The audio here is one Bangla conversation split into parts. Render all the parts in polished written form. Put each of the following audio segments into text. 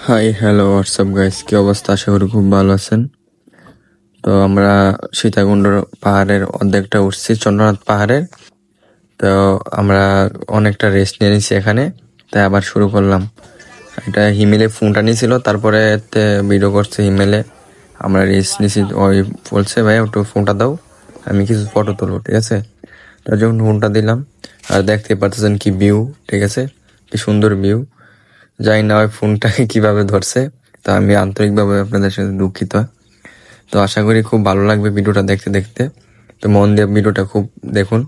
হাই হ্যালো হোয়াটসঅ্যাপ গাইস, কি অবস্থা? আশা করি খুব ভালো আছেন। তো আমরা সীতাকুণ্ড পাহাড়ের অর্ধেকটা উঠছি, চন্দ্রনাথ পাহাড়ের। তো আমরা অনেকটা রেস্ট নিয়ে নিছি এখানে, তাই আবার শুরু করলাম। এটা হিমেলে ফোনটা নিয়েছিল, তারপরে ভিডিও করছে হিমেলে। আমরা রেস্ট নিছি, ওই বলছে ভাই একটু ফোনটা দাও, আমি কিছু ফটো তুলবো, ঠিক আছে। তার যখন ফোনটা দিলাম, আর দেখতে পাচ্ছেন কি ভিউ, ঠিক আছে, কি সুন্দর ভিউ। জানি না ওই ফোনটাকে কিভাবে ধরছে, তো আমি আন্তরিকভাবে আপনাদের সাথে দুঃখিত। তো আশা করি খুব ভালো লাগবে ভিডিওটা দেখতে দেখতে। তো মন দিয়ে ভিডিওটা খুব দেখুন।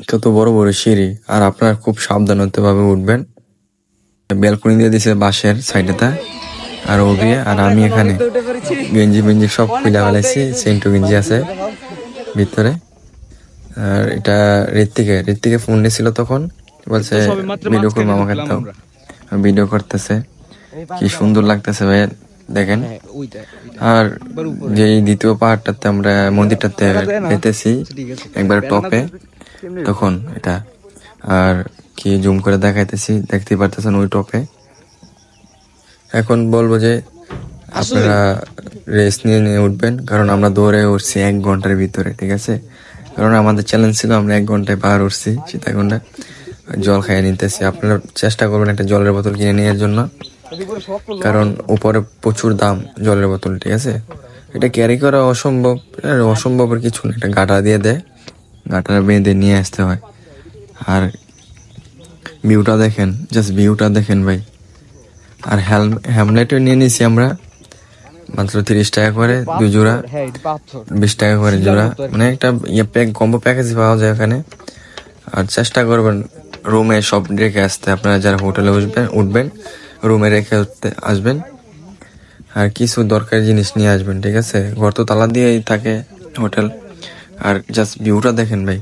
কত বড় বড় সিঁড়ি, আর আপনারা খুব সাবধানতা ভাবে উঠবেন। ব্যালকনি দিয়ে দিছে বাঁশের সাইডেটা, আর ও দিয়ে, আর আমি এখানে গেঞ্জি মেঞ্জি সব খুলে ফেলাইছি, সেন্টু গেঞ্জি আছে ভিতরে। আর এটা ঋত্বিকে ফোন নিয়েছিল, তখন বলছে ভিডিও করবো আমাকে, দাও। ভিডিও করতেছে, কি সুন্দর লাগতেছে ভাই, দেখেন। আর যে দ্বিতীয় পাহাড়টাতে আমরা মন্দিরটাতে যেতেছি একবার টপে, তখন এটা আর কি জুম করে দেখাইতেছি, দেখতে পারতেছেন ওই টপে। এখন বলবো যে আপনারা রেস্ট নিয়ে নিয়ে উঠবেন, কারণ আমরা দৌড়ে উঠছি 1 ঘন্টার ভিতরে, ঠিক আছে। কারণ আমাদের চ্যালেঞ্জ ছিল আমরা 1 ঘন্টায় পাহাড় উঠছি সীতাকুণ্ডে। জল খাইয়ে নিতেছি, আপনারা চেষ্টা করবেন একটা জলের বোতল কিনে নেওয়ার জন্য, কারণ উপরে প্রচুর দাম জলের বোতল, ঠিক আছে। এটা ক্যারি করা অসম্ভব, অসম্ভবের কিছু না, একটা গাটা দিয়ে দেয়, গাটা বেঁধে নিয়ে আসতে হয়। আর ভিউটা দেখেন, জাস্ট ভিউটা দেখেন ভাই। আর হ্যামলেটও নিয়ে নিছি আমরা, মাত্র 30 টাকা করে 2 জোড়া, 20 টাকা করে জোড়া, মানে একটা কম্বো প্যাকেজ পাওয়া যায় ওখানে। আর চেষ্টা করবেন রুমে সব রেখে আসতে, আপনারা যারা হোটেলে উঠবেন রুমে রেখে আসবেন। আর কিছু দরকারি জিনিস নিয়ে আসবেন, ঠিক আছে। ঘর তো তালা দিয়েই থাকে হোটেল। আর জাস্ট ভিউটা দেখেন ভাই,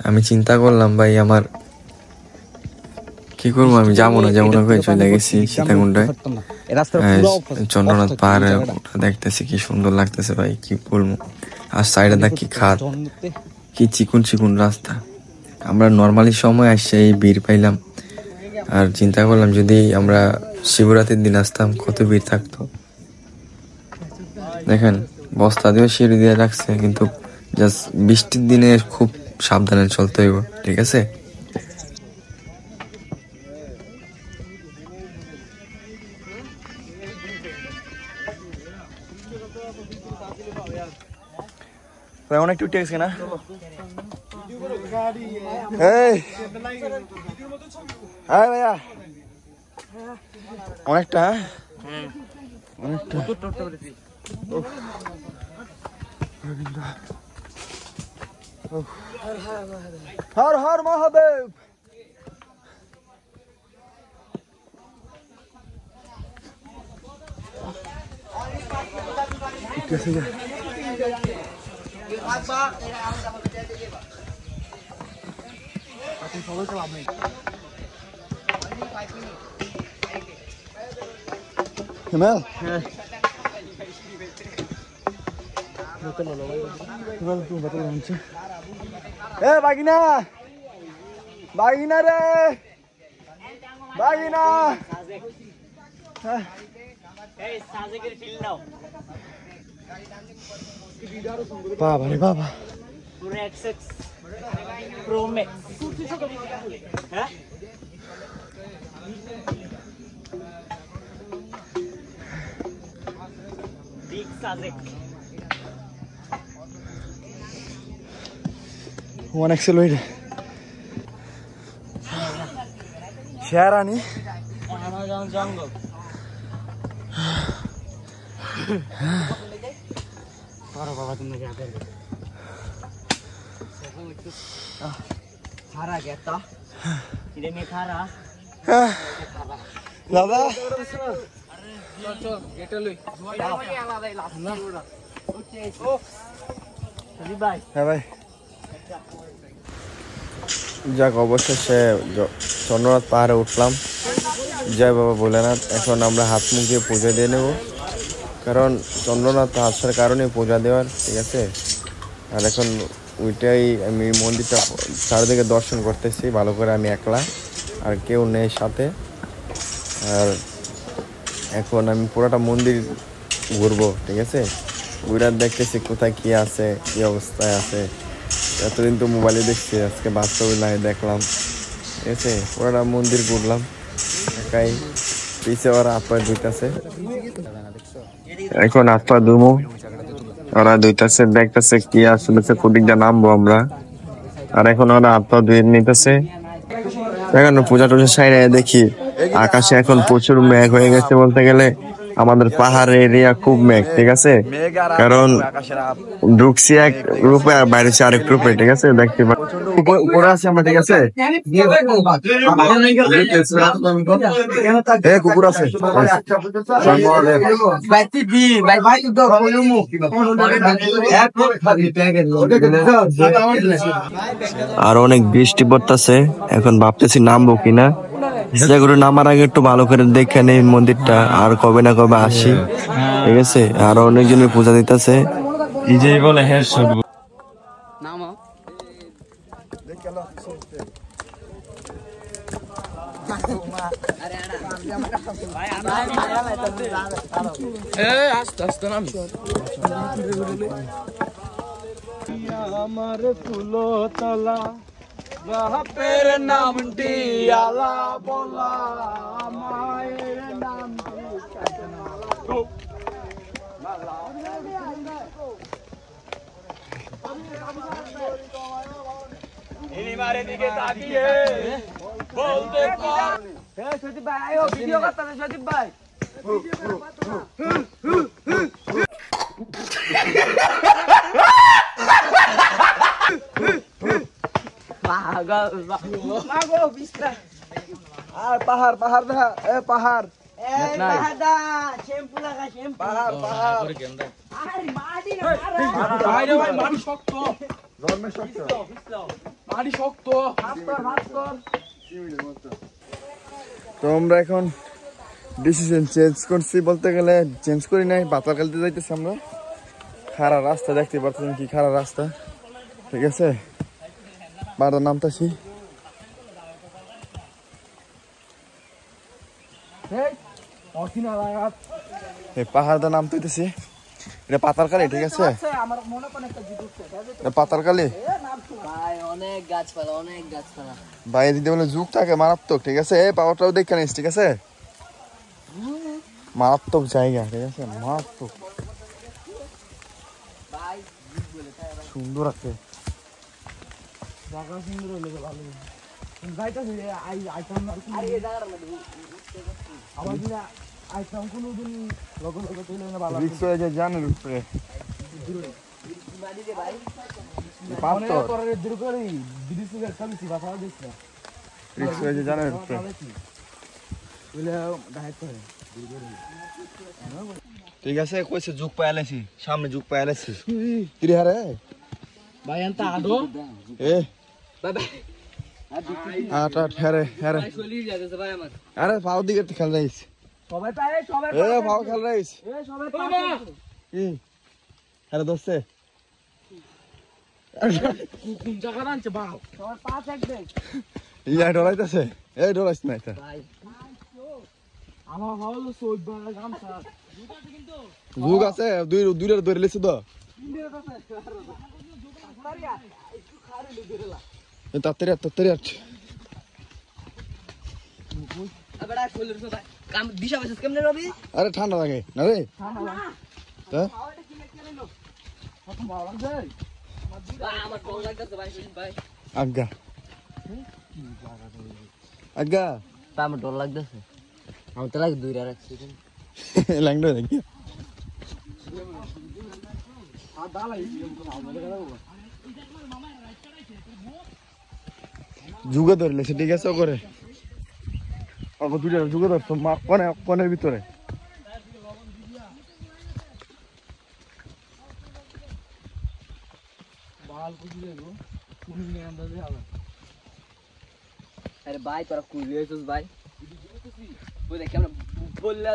আমি চিন্তা করলাম ভাই আমার কি করবো, আমি যাবো না করে চলে গেছি সীতাকুণ্ডায়। চন্দ্রনাথ পাহাড়ে দেখতেছি কি সুন্দর লাগতেছে ভাই, কি বলবো। আর সাইডে দেখ কি খাত, কি চিকুন চিকুন রাস্তা। আমরা নর্মালি সময় আসছে এই ভিড় পাইলাম। আর চিন্তা করলাম যদি আমরা শিবরাত্রির দিন আসতাম, কত ভিড় থাকতো। দেখেন বস্তা দিয়ে সিঁড়ি দিয়ে রাখছে, কিন্তু জাস্ট বৃষ্টির দিনে খুব সাবধানে চলতে হইব, ঠিক আছে। অনেক টুটে গেছে না, ভাইয়া অনেকটা Har Har Mahadev. Kemal? Bagina! Bagina re! Bagina! Hey, Sajekir feel now. Baba re baba. Pure XX Pro Max. Huh? Big Sajek. 1XL weight. Sharani. Amazon jungle. Paro baba tumne kya kar rahe ho? Khara gaya ta. Ide mein khara. Dada. Chol eta loi. হ্যাঁ ভাই, যাক অবশেষে চন্দ্রনাথ পাহাড়ে উঠলাম। জয় বাবা ভোলেনাথ। এখন আমরা হাত মুখ দিয়ে পূজা দিয়ে নেব, কারণ চন্দ্রনাথ আসার কারণে পূজা দেওয়ার, ঠিক আছে। আর এখন ওইটাই আমি মন্দিরটা চারিদিকে দর্শন করতেছি ভালো করে, আমি একলা, আর কেউ নেই সাথে। আর এখন আমি পুরোটা মন্দির ঘুরবো, ঠিক আছে? ঘুরে দেখতেছি কোথায় কি আছে, কি অবস্থায় আছে। এতদিন তো মোবাইলে দেখছি, আজকে বাস্তবে লাইভ দেখলাম, ঠিক আছে? পুরোটা মন্দির ঘুরলাম একাই। পিছে ওরা হাত পা ধুইতেছে, এখন হাত পা ধুমো। ওরা ধুইতেছে, দেখতেছে কি আসলে কোদিক দিয়ে নামবো আমরা। আর এখন ওরা হাত পা ধুয়ে নিতেছে। এখন পূজা টুজা সাইডে দেখি আকাশে এখন প্রচুর মেঘ হয়ে গেছে বলতে গেলে। আমাদের পাহাড় এরিয়া খুব মেঘ, ঠিক আছে? কারণ ঢুকছি এক রূপে আর বাইরেছি আরেক রূপে, ঠিক আছে? দেখতে উপরে আছি আমরা, ঠিক আছে? কুকুর আছে। আর অনেক বৃষ্টি পড়তেছে, এখন ভাবতেছি নামবো কিনা। যেগুলো নামার আগে একটু ভালো করে দেখে নেই মন্দিরটা, আর কবে না কবে আসি, ঠিক আছে? আর অনেকজনের পূজা দিতেছে। ইজেই বলে হ্যাঁ শুধু আমার ফুলো তলা বাপের নামটি আলা বলা মায়ের নামটি ইনিমারে দিকে তাকিয়ে বলতে পার হে সদীপ ভাই আয়ো ভিডিও করতে সদীপ ভাই মাগো বিস্তার আর পাহাড় পাহাড় দেখা এ পাহাড় এই পাহাড় দা শ্যাম্পু লাগা শ্যাম্পু পাহাড় পাহাড় করে কেন আরে মাটি না আরে ভাই মাটি শক্ত জন্মে শক্ত মাটি শক্ত হাত কর তো আমরা এখন ডিসিশন চেঞ্জ করছি, বলতে গেলে চেঞ্জ করি নাই, পাতাল কালতে যাইতেছি আমরা। খারাপ রাস্তা দেখতে পাচ্ছেন, কি খারাপ রাস্তা, ঠিক আছে? বারো নামতাছি। এই পাহাড়টা নামতে হইতেছি, এটা পাতালকালি, ঠিক আছে? পাতালকালি অনেক গাছপালা অনেক গাছপালা বাইরে দিতে বলে যুগ থাকে মারাত্মক, ঠিক আছে? পাওয়ারটাও দেখে নিস, ঠিক আছে? মারাত্মক জায়গা, ঠিক আছে? মারাত্মক সুন্দর আছে জানের উপরে জানের উপরে ঠিক আছে, কইছে যুগ পাইলাছি, সামনে যুগ পাইলাছি। তিরি হারে ভাই আনতা আদো এ বাই বাই আট আট হারে হারে চলি যাচ্ছে ভাই আমার আরে পাও দিকে খেল রাইস সবাই পায় সবাই এ পাও খেল রাইস এ সবাই পায় কি আরে দোস্তে কোন জায়গা আনছে বাও সবাই পাঁচ এক দেন ইয়া ডরাইতাছে, এ ডরাইস না এটা আমার হলো সই বাড়া গামছা যুগ আছে, দুইটা ধরে লেছে তো তাড়াতাড়ি আরে ঠান্ডা লাগে না রে আজ্ঞা আজ্ঞা আমার ডর লাগতেছে আমার তো লাগে দুইটা রাখছি ল্যাংডো দেখি যুগে ধরলে সে, ঠিক আছে? করে দুইটা যুগে ধরতো কনের ভিতরে আরে ভাই তোরা কুড়ি হয়েছিস ভাই ওই দেখ আমরা বললে